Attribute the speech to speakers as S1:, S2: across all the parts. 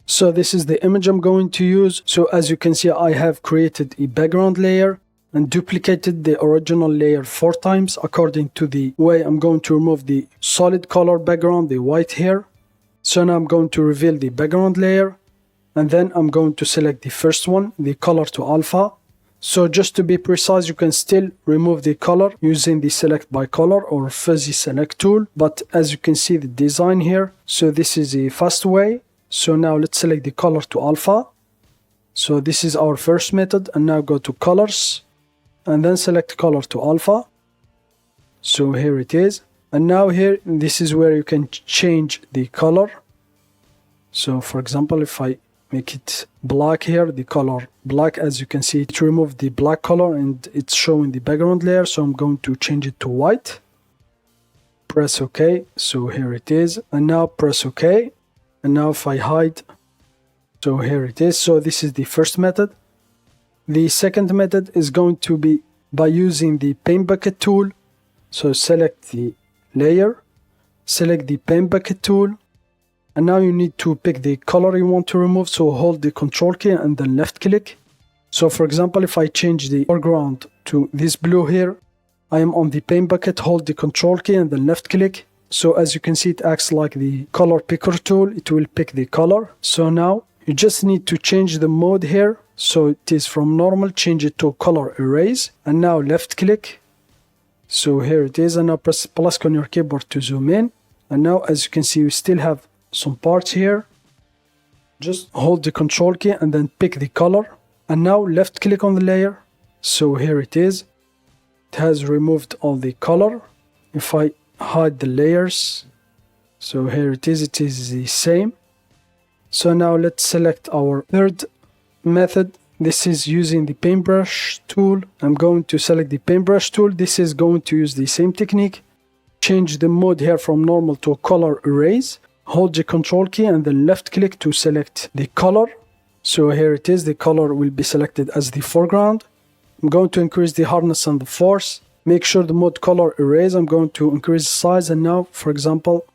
S1: So this is the image I'm going to use. So as you can see, I have created a background layer and duplicated the original layer 4 times according to the way I'm going to remove the solid color background, the white here. So now I'm going to reveal the background layer, and then I'm going to select the first one, the color to alpha. So just to be precise, you can still remove the color using the select by color or fuzzy select tool. But as you can see the design here, so this is a fast way. So now let's select the color to alpha. So this is our first method, and now go to colors and then select color to alpha. So here it is. And now here, this is where you can change the color. So for example, if I make it black here, the color black, as you can see, it removed the black color and it's showing the background layer. So I'm going to change it to white. Press OK. So here it is. And now press OK. And now if I hide, so here it is. So this is the first method. The second method is going to be by using the paint bucket tool. So select the layer, select the paint bucket tool, and now you need to pick the color you want to remove. So hold the control key and then left click. So for example, if I change the foreground to this blue here, I am on the paint bucket, hold the control key and then left click. So as you can see, it acts like the color picker tool. It will pick the color. So now you just need to change the mode here. So it is from normal, change it to color erase, and now left click. So here it is, and now press plus on your keyboard to zoom in. And now as you can see, you still have some parts here. Just hold the control key and then pick the color, and now left click on the layer. So here it is. It has removed all the color. If I hide the layers, so here it is the same. So now let's select our third method. This is using the paintbrush tool. I'm going to select the paintbrush tool. This is going to use the same technique. Change the mode here from normal to color erase. Hold the control key and then left click to select the color. So here it is. The color will be selected as the foreground. I'm going to increase the hardness and the force. Make sure the mode color erase. I'm going to increase the size, and now for example,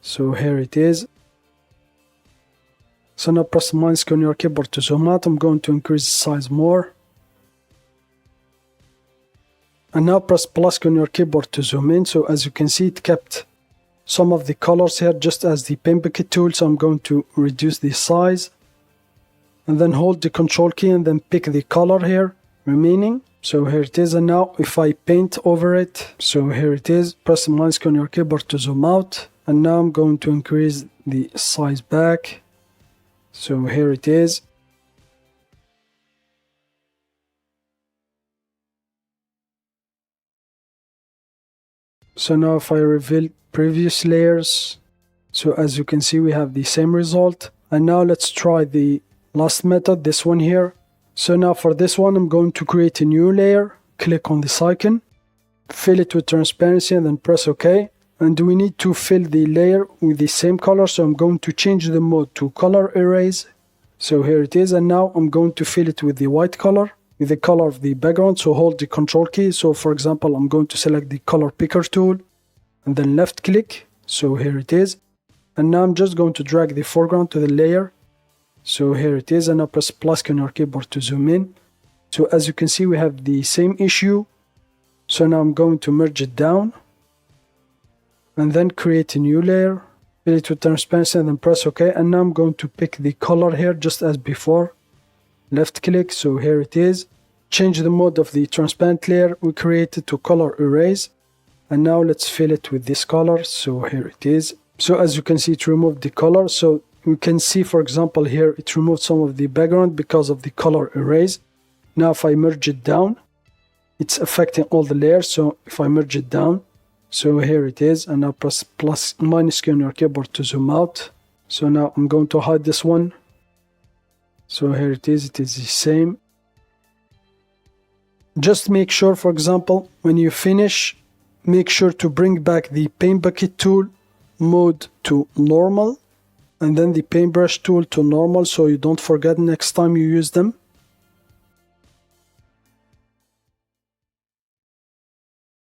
S1: so here it is. So now press minus on your keyboard to zoom out. I'm going to increase the size more. And now press plus on your keyboard to zoom in. So as you can see, it kept some of the colors here just as the paint bucket tool. So I'm going to reduce the size. And then hold the control key and then pick the color here remaining. So here it is. And now if I paint over it, so here it is. Press minus on your keyboard to zoom out. And now I'm going to increase the size back. So here it is. So now if I reveal previous layers, so as you can see, we have the same result. And now let's try the last method, this one here. So now for this one, I'm going to create a new layer. Click on this icon, fill it with transparency, and then press OK. And we need to fill the layer with the same color. So I'm going to change the mode to color erase. So here it is. And now I'm going to fill it with the white color, with the color of the background. So hold the control key. So for example, I'm going to select the color picker tool and then left click. So here it is. And now I'm just going to drag the foreground to the layer. So here it is. And now press plus on your keyboard to zoom in. So as you can see, we have the same issue. So now I'm going to merge it down and then create a new layer, fill it with transparency, and then press OK. And now I'm going to pick the color here just as before. Left click. So here it is. Change the mode of the transparent layer we created to color erase. And now let's fill it with this color. So here it is. So as you can see, it removed the color. So we can see, for example, here it removed some of the background because of the color erase. Now if I merge it down, it's affecting all the layers. So if I merge it down, so here it is. And now press plus minus key on your keyboard to zoom out. So now I'm going to hide this one. So here it is the same. Just make sure, for example, when you finish, make sure to bring back the paint bucket tool mode to normal and then the paintbrush tool to normal, so you don't forget next time you use them.